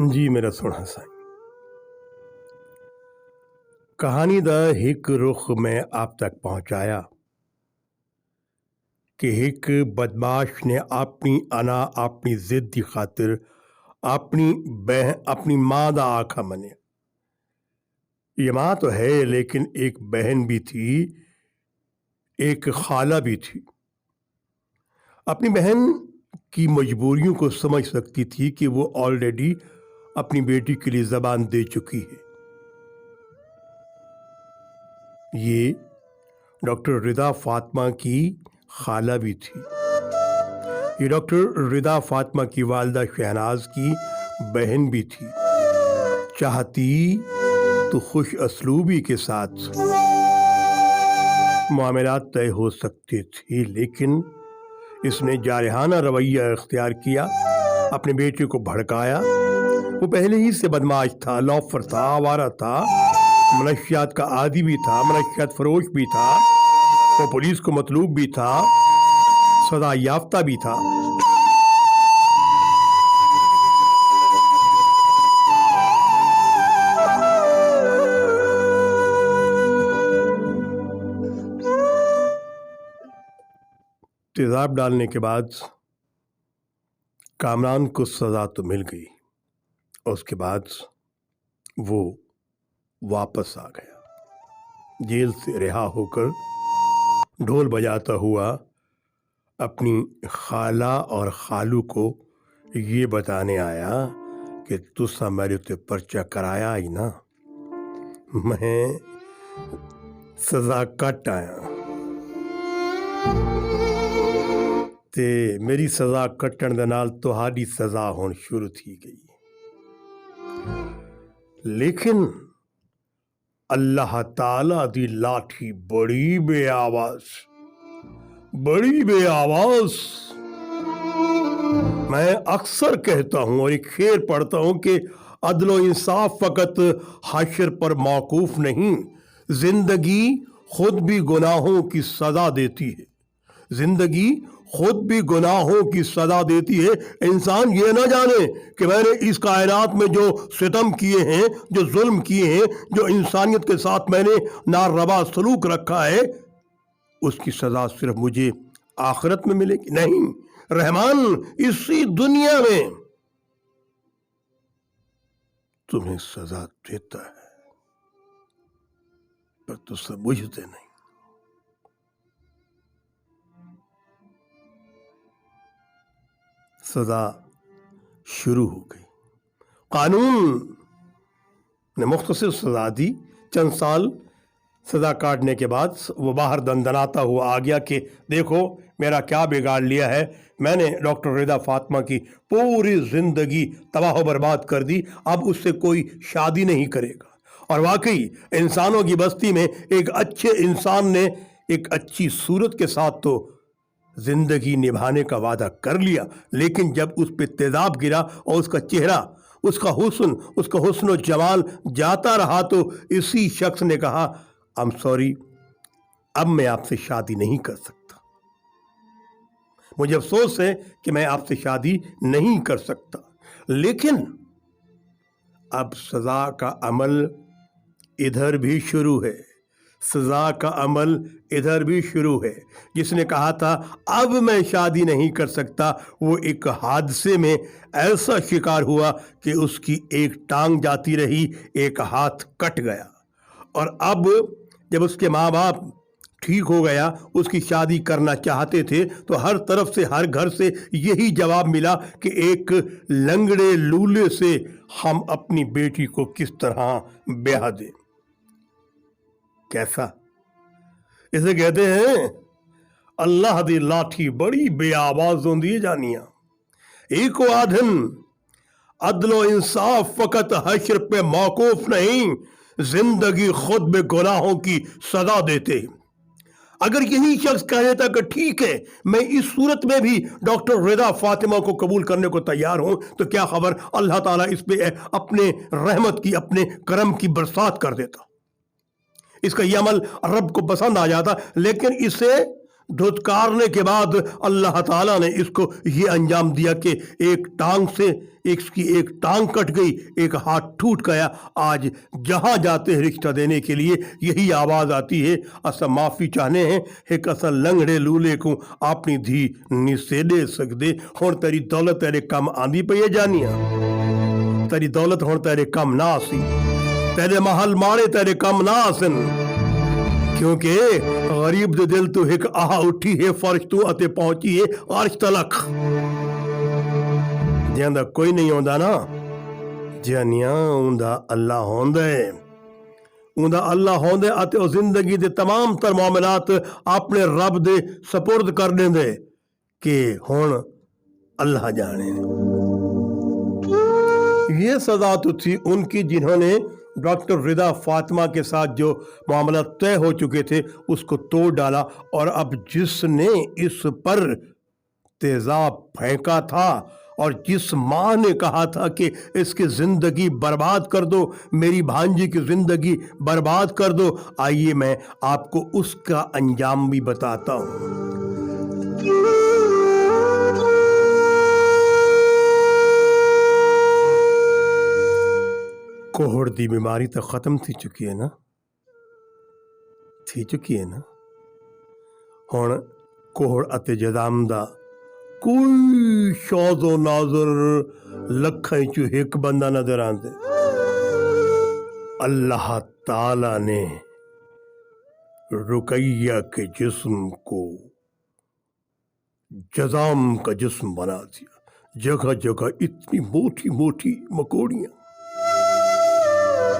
جی میرا سونا سائیں، کہانی دا ہک رخ میں آپ تک پہنچایا کہ ایک بدماش نے اپنی انا اپنی ضد کی خاطر اپنی ماں دا آکھا منے۔ یہ ماں تو ہے لیکن ایک بہن بھی تھی، ایک خالہ بھی تھی۔ اپنی بہن کی مجبوریوں کو سمجھ سکتی تھی کہ وہ آلریڈی اپنی بیٹی کے لیے زبان دے چکی ہے۔ یہ ڈاکٹر رضا فاطمہ کی خالہ بھی تھی۔ یہ ڈاکٹر رضا فاطمہ کی والدہ شہناز کی بہن بھی تھی۔ چاہتی تو خوش اسلوبی کے ساتھ معاملات طے ہو سکتے تھے، لیکن اس نے جارحانہ رویہ اختیار کیا، اپنے بیٹے کو بھڑکایا۔ وہ پہلے ہی سے بدماش تھا، لوفر تھا، آوارہ تھا، منشیات کا عادی بھی تھا، منشیات فروش بھی تھا، وہ پولیس کو مطلوب بھی تھا، سزا یافتہ بھی تھا۔ تیزاب ڈالنے کے بعد کامران کو سزا تو مل گئی، اور اس کے بعد وہ واپس آ گیا۔ جیل سے رہا ہو کر ڈھول بجاتا ہوا اپنی خالہ اور خالو کو یہ بتانے آیا کہ تسا میرے تے پرچہ کرایا ہی نا، میں سزا کٹ آیا تے میری سزا کٹن دے نال تہاڈی سزا ہون شروع تھی گئی۔ لیکن اللہ تعالی دی لاٹھی بڑی بے آواز، بڑی بے آواز۔ میں اکثر کہتا ہوں اور ایک شعر پڑھتا ہوں کہ عدل و انصاف فقط حشر پر موقوف نہیں، زندگی خود بھی گناہوں کی سزا دیتی ہے۔ زندگی خود بھی گناہوں کی سزا دیتی ہے۔ انسان یہ نہ جانے کہ میں نے اس کائنات میں جو ستم کیے ہیں، جو ظلم کیے ہیں، جو انسانیت کے ساتھ میں نے ناروا سلوک رکھا ہے، اس کی سزا صرف مجھے آخرت میں ملے گی؟ نہیں، رحمان اسی دنیا میں تمہیں سزا دیتا ہے، پر تو سمجھتے نہیں۔ سزا شروع ہو گئی۔ قانون نے مختصر سزا دی۔ چند سال سزا کاٹنے کے بعد وہ باہر دندناتا ہوا آ گیا کہ دیکھو میرا کیا بگاڑ لیا ہے، میں نے ڈاکٹر رضا فاطمہ کی پوری زندگی تباہ و برباد کر دی، اب اس سے کوئی شادی نہیں کرے گا۔ اور واقعی انسانوں کی بستی میں ایک اچھے انسان نے ایک اچھی صورت کے ساتھ تو زندگی نبھانے کا وعدہ کر لیا، لیکن جب اس پہ تیزاب گرا اور اس کا چہرہ، اس کا حسن و جمال جاتا رہا، تو اسی شخص نے کہا I'm sorry، اب میں آپ سے شادی نہیں کر سکتا، مجھے افسوس ہے کہ میں آپ سے شادی نہیں کر سکتا۔ لیکن اب سزا کا عمل ادھر بھی شروع ہے، سزا کا عمل ادھر بھی شروع ہے۔ جس نے کہا تھا اب میں شادی نہیں کر سکتا، وہ ایک حادثے میں ایسا شکار ہوا کہ اس کی ایک ٹانگ جاتی رہی، ایک ہاتھ کٹ گیا، اور اب جب اس کے ماں باپ ٹھیک ہو گیا، اس کی شادی کرنا چاہتے تھے، تو ہر طرف سے، ہر گھر سے یہی جواب ملا کہ ایک لنگڑے لولے سے ہم اپنی بیٹی کو کس طرح بیاہ دیں۔ کیسا؟ اسے کہتے ہیں اللہ دی لاٹھی بڑی بے آواز ہوندی جانیاں، ایک آدھن عدل و انصاف فقط حشر پہ موقوف نہیں، زندگی خود بے گناہوں کی سزا دیتے۔ اگر یہی شخص کہہ دیتا کہ ٹھیک ہے میں اس صورت میں بھی ڈاکٹر رضا فاطمہ کو قبول کرنے کو تیار ہوں، تو کیا خبر اللہ تعالیٰ اس پہ اپنے رحمت کی، اپنے کرم کی برسات کر دیتا، اس کا یہ عمل رب کو پسند آ جاتا۔ لیکن اسے धुतकारने के बाद अल्लाह ताला ने इसको ये अंजाम दिया कि एक टांग से इसकी एक टांग कट गई, एक हाथ टूट गया। आज जहाँ जाते हैं रिश्ता देने के लिए यही आवाज़ आती है, असा माफ़ी चाहने हैं एक असा लंगड़े लूले को अपनी धी निसे दे सकते। हुण तेरी दौलत तेरे कम आंदी पई है जानिया, तेरी दौलत हुण तेरे कम ना आसी, तेरे महल माड़े तेरे कम ना आसन, क्योंकि गरीब दे दिल तो एक आह उठी है फर्श तू अते पहुंची है अर्श तलक। जिंदा कोई नहीं होंदा ना, जिनिया उंदा अल्लाह होंदा है, उंदा अल्लाह होंदा अते ओ जिंदगी दे तमाम तर मामलात अपने रब दे सपुर्द कर देंदे कि हुण अल्लाह जाने। ये सजा तो थी उनकी जिन्होंने डॉक्टर रिदा फातिमा के साथ जो मामला तय हो चुके थे उसको तोड़ डाला, और अब जिसने इस पर तेजाब फेंका था और जिस माँ ने कहा था कि इसकी ज़िंदगी बर्बाद कर दो, मेरी भांजी की ज़िंदगी बर्बाद कर दो, आइए मैं आपको उसका अंजाम भी बताता हूँ। कोहड़ दी बीमारी तो खत्म थी चुकी है ना, थी चुकी है ना। हुण कोहड़ अते जदाम दा कोई शौज़ो नाज़र लखां चो एक बंदा नजर आंदे। अल्लाह ताला ने रुकैया के जिस्म को जजाम का जिस्म बना दिया, जगह जगह इतनी मोटी मोटी मकोड़ियां।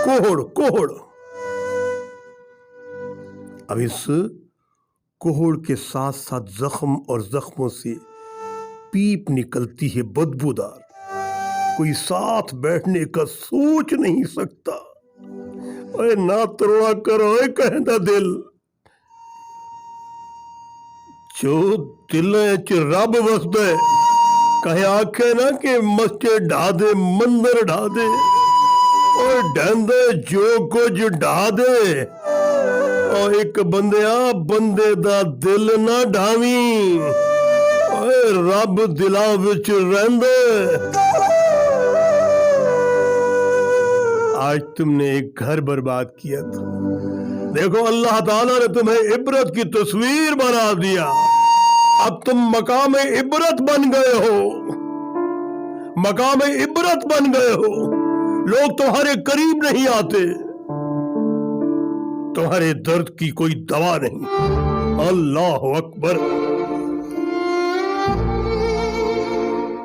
कोहड़ कोहड़, अब इस कोहड़ के साथ साथ जख्म और जख्मों से पीप निकलती है बदबूदार, कोई साथ बैठने का सोच नहीं सकता। अरे ना तरोड़ा करो कहता दिल, जो दिल च रब वसदा है, कहे आखे ना कि मस्जिद ढा दे मंदिर ढा दे, और ढंदे जो कुछ ढा दे, और एक बंदिया बंदे दा दिल ना ढावी, रब दिला विच रहिंदे। आज तुमने एक घर बर्बाद किया था, देखो अल्लाह ताला ने तुम्हें इबरत की तस्वीर बना दिया, अब तुम मकाम इबरत बन गए हो, मकाम इबरत बन गए हो। लोग तुम्हारे करीब नहीं आते, तुम्हारे दर्द की कोई दवा नहीं। अल्लाह अकबर।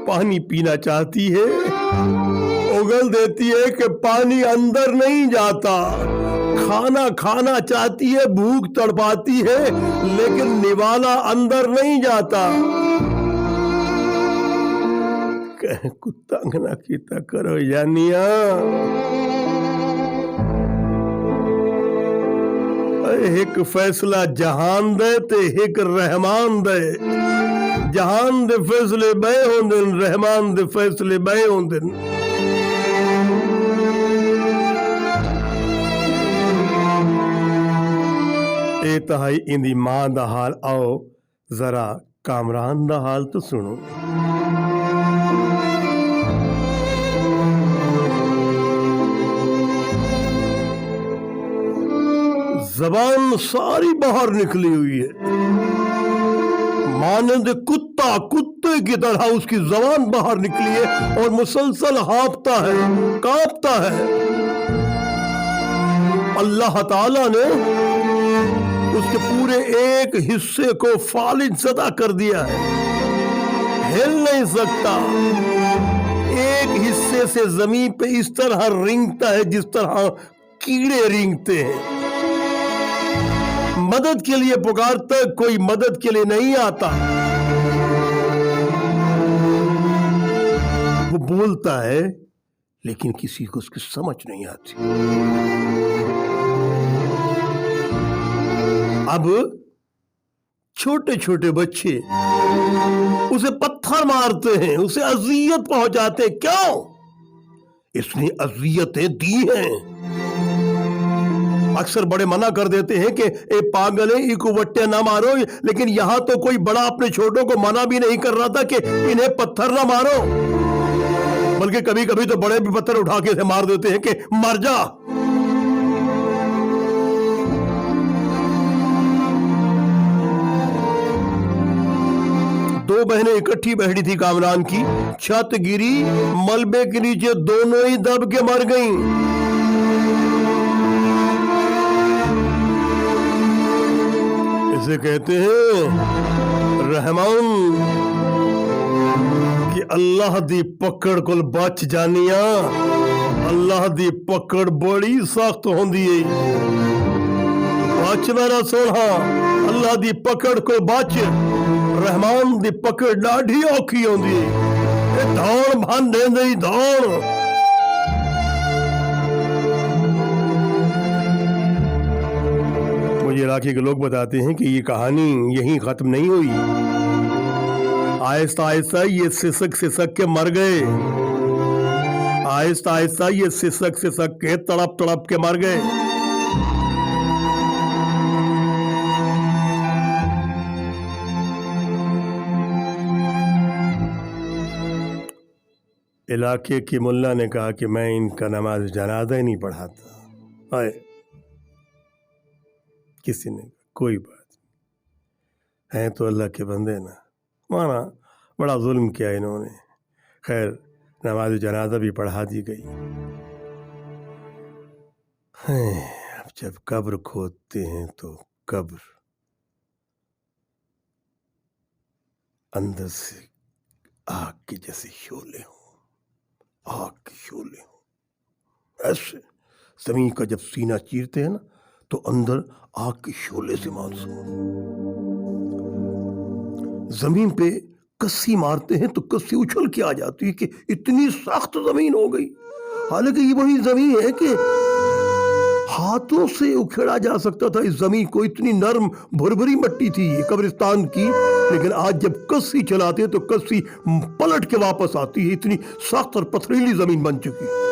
पानी पीना चाहती है, उगल देती है कि पानी अंदर नहीं जाता। खाना खाना चाहती है, भूख तड़पाती है, लेकिन निवाला अंदर नहीं जाता। कुत्ता ना कीता करो जानिया, एक फैसला जहान दे ते एक रहमान दे, जहान दे फैसले बे होंदे, रहमान दे फैसले बे होंदे। ए तहाई इंदी मां दा हाल, आओ जरा कामरान दा हाल तो सुनो। जबान सारी बाहर निकली हुई है, मानंद कुत्ता कुत्ते की तरह उसकी जबान बाहर निकली है और मुसलसल हाँफता है, कांपता है। अल्लाह ताला ने उसके पूरे एक हिस्से को फालिज ज़दा कर दिया है, हिल नहीं सकता। एक हिस्से से जमीन पे इस तरह रेंगता है जिस तरह कीड़े रेंगते हैं। मदद के लिए पुकारता, कोई मदद के लिए नहीं आता। वो बोलता है लेकिन किसी को उसकी समझ नहीं आती। अब छोटे छोटे बच्चे उसे पत्थर मारते हैं, उसे अजियत पहुंचाते हैं। क्यों? इसने अजियतें दी हैं अक्सर बड़े मना कर देते हैं कि ए पागल है, इको वट्टे ना मारो, लेकिन यहाँ तो कोई बड़ा अपने छोटों को मना भी नहीं कर रहा था कि इन्हें पत्थर ना मारो, बल्कि कभी कभी तो बड़े भी पत्थर उठा के मार देते हैं कि मर जा। दो बहनें इकट्ठी बैठी थी कामरान की, छत गिरी, मलबे के नीचे दोनों ही दब के मर गईं। इसे कहते हैं रहमान कि अल्लाह दी पकड़ कोल बच जानिया। अल्लाह दी पकड़ बड़ी सख्त होंदी है। बच मेरा सोना, अल्लाह दी पकड़ को बच। रहमान दी पकड़ डाढ़ी औखी होंदी है। धौण भन देंदे धौण। मुझे इलाके के लोग बताते हैं कि ये कहानी यहीं खत्म नहीं हुई। आहिस्ता आहिस्ता ये सिसक सिसक के मर गए। आहिस्ता आहिस्ता ये सिसक सिसक के तड़प तड़प के मर गए। इलाके की मुल्ला ने कहा कि मैं इनका नमाज जनाजा ही नहीं पढ़ाता। आए किसी ने कोई बात नहीं, हैं तो अल्लाह के बंदे ना, माना बड़ा जुल्म किया इन्होंने। खैर नमाज जनाजा भी पढ़ा दी गई। अब जब कब्र खोदते हैं तो कब्र अंदर से आग के जैसे शोले हो, आग के शोले हो। ऐसे जमीन का जब सीना चीरते हैं ना तो अंदर आग के शोले से मासूम। जमीन पे कस्सी मारते हैं तो कस्सी उछल के आ जाती है कि इतनी सख्त जमीन हो गई। हालांकि ये वही जमीन है कि हाथों से उखेड़ा जा सकता था। इस जमीन को इतनी नरम भुरभुरी मिट्टी थी ये कब्रिस्तान की, लेकिन आज जब कस्सी चलाते हैं तो कस्सी पलट के वापस आती है। इतनी सख्त और पथरीली जमीन बन चुकी है।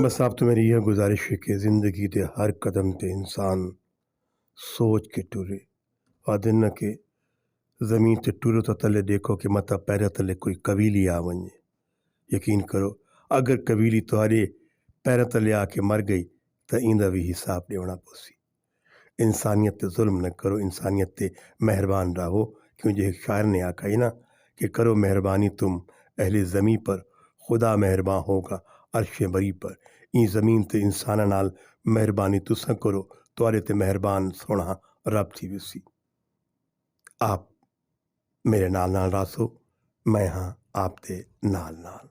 बस आप तो मेरी यह गुजारिश है कि जिंदगी के हर कदम पे इंसान सोच के टुरे और दिन के ज़मीन ते टुरो तो तले देखो कि मता पैर तले कोई कबीली आ वञे। यकीन करो अगर कबीली तुम्हारे पैर तले आके मर गई तो इंदा भी हिसाब ॾियणा पवसी। इंसानियत ते जुल्म न करो, इंसानियत ते मेहरबान रहो, क्यों जो शायर ने आखा है ना कि करो मेहरबानी तुम अहले ज़मीं पर, खुदा मेहरबान होगा अर्श बरी पर। ई ज़मीन ते इंसाना नाल मेहरबानी तुसां करो, तुआरे ते मेहरबान सोना रब थी विसी। आप मेरे नाल नाल रासो, मैं हाँ आप दे नाल नाल।